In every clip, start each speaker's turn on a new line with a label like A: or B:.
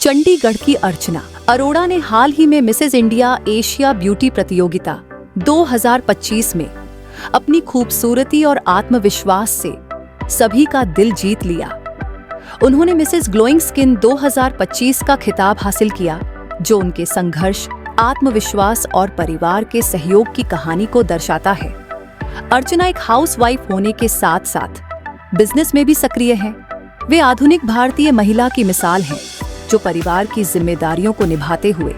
A: चंडीगढ़ की अर्चना अरोड़ा ने हाल ही में मिसेज इंडिया एशिया ब्यूटी प्रतियोगिता 2025 में अपनी खूबसूरती और आत्मविश्वास से सभी का दिल जीत लिया। उन्होंने मिसेज ग्लोइंग स्किन 2025 का खिताब हासिल किया, जो उनके संघर्ष, आत्मविश्वास और परिवार के सहयोग की कहानी को दर्शाता है। अर्चना एक हाउसवाइफ होने के साथ साथ बिजनेस में भी सक्रिय हैं। वे आधुनिक भारतीय महिला की मिसाल हैं, जो परिवार की जिम्मेदारियों को निभाते हुए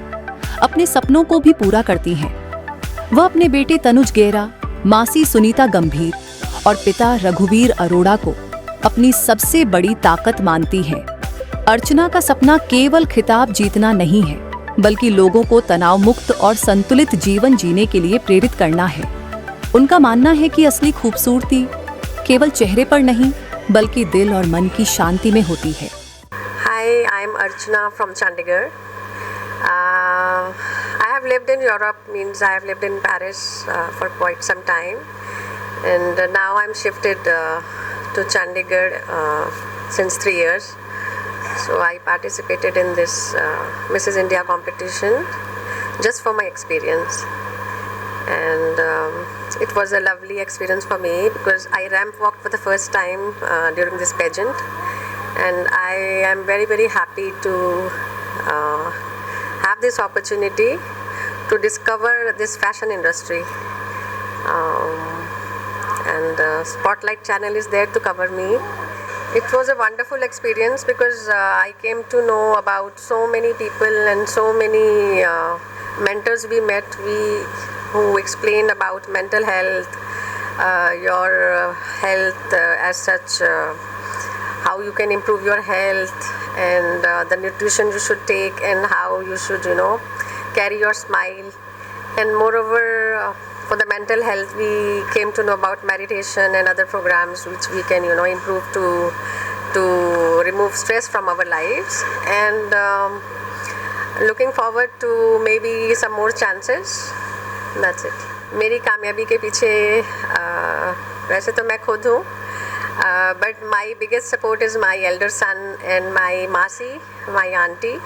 A: अपने सपनों को भी पूरा करती हैं। वह अपने बेटे तनुज गेरा, मासी सुनीता गंभीर और पिता रघुवीर अरोड़ा को अपनी सबसे बड़ी ताकत मानती हैं। अर्चना का सपना केवल खिताब जीतना नहीं है, बल्कि लोगों को तनाव मुक्त और संतुलित जीवन जीने के लिए प्रेरित करना है। उनका मानना है कि असली खूबसूरती केवल चेहरे पर नहीं, बल्कि दिल और मन की शांति में होती है।
B: Hi, I'm Archana from Chandigarh. I have lived in Europe, means I have lived in Paris for quite some time, and now I'm shifted to Chandigarh since 3 years. So I participated in this Mrs. India competition just for my experience, and it was a lovely experience for me because I ramp walked for the first time during this pageant. And I am very, very happy to have this opportunity to discover this fashion industry. And Spotlight channel is there to cover me. It was a wonderful experience because I came to know about so many people and so many mentors we met, who explained about mental health, your health as such. How you can improve your health and the nutrition you should take and how you should carry your smile. And moreover, for the mental health, we came to know about meditation and other programs which we can improve to remove stress from our lives, and looking forward to maybe some more chances. That's it. मेरी कामयाबी के पीछे वैसे तो मैं खुद हूँ, but my biggest support is my elder son and my Masi, my auntie,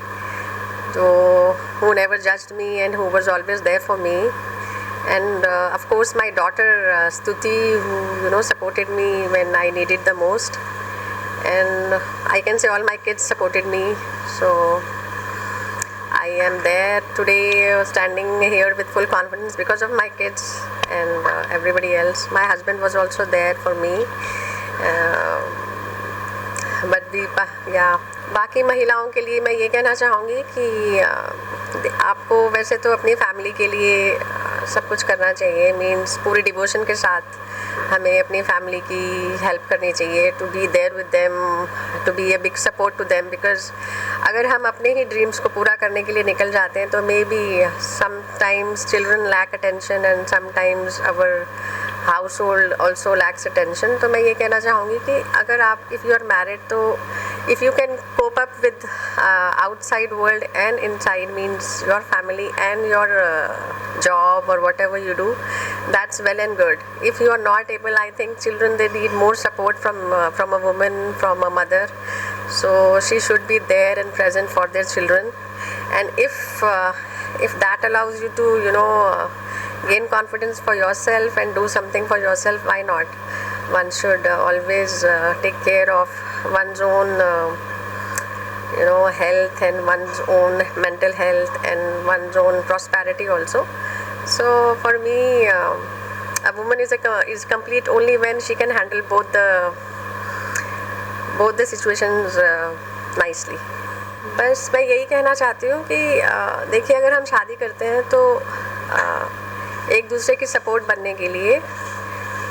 B: who never judged me and who was always there for me. And of course my daughter Stuti, who supported me when I needed the most. And I can say all my kids supported me. So I am there today standing here with full confidence because of my kids and everybody else. My husband was also there for me. बाकी महिलाओं के लिए मैं ये कहना चाहूँगी कि आपको वैसे तो अपनी फैमिली के लिए सब कुछ करना चाहिए, मीन्स पूरी डिवोशन के साथ हमें अपनी फैमिली की हेल्प करनी चाहिए, to be there with them, to be a big support to them. Because अगर हम अपने ही ड्रीम्स को पूरा करने के लिए निकल जाते हैं तो maybe sometimes children lack attention and sometimes our household also lacks attention. तो मैं ये कहना चाहूँगी कि अगर आप इफ़ यू आर मैरिड, तो if you can cope up with outside world and inside, means your family and your job or whatever you do, that's well and good. If you are not able, I think children, they need more support from a woman, from a mother. So she should be there and present for their children. And if that allows you to gain confidence for yourself and do something for yourself, why not? One should always take care of one's own health and one's own mental health and one's own prosperity also. So for me, a woman is complete only when she can handle both the situations nicely. बस मैं यही कहना चाहती हूँ कि देखिए, अगर हम शादी करते हैं तो एक दूसरे की सपोर्ट बनने के लिए,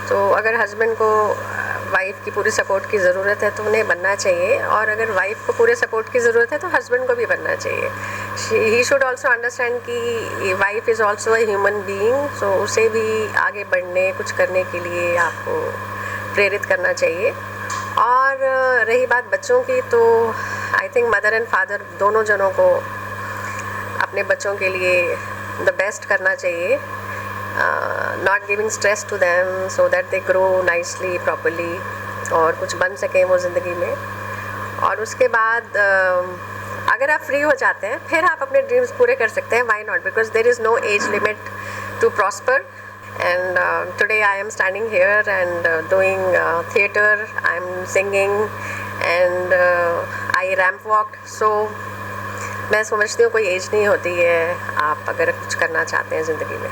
B: तो अगर हस्बैंड को वाइफ की पूरी सपोर्ट की ज़रूरत है तो उन्हें बनना चाहिए, और अगर वाइफ को पूरे सपोर्ट की ज़रूरत है तो हस्बैंड को भी बनना चाहिए। ही शुड ऑल्सो अंडरस्टैंड कि wife is also a human being, so उसे भी आगे बढ़ने, कुछ करने के लिए आपको प्रेरित करना चाहिए। और रही बात बच्चों की, तो I think mother and father दोनों जनों को अपने बच्चों के लिए द बेस्ट करना चाहिए, not giving stress to them so that they grow nicely, properly, और कुछ बन सकें वो ज़िंदगी में। और उसके बाद अगर आप फ्री हो जाते हैं फिर आप अपने ड्रीम्स पूरे कर सकते हैं. Why not? Because there is no age limit to prosper. And today I am standing here and doing theater. I'm singing and I ramp walked. So मैं समझती हूँ कोई एज नहीं होती है आप अगर कुछ करना चाहते हैं ज़िंदगी में.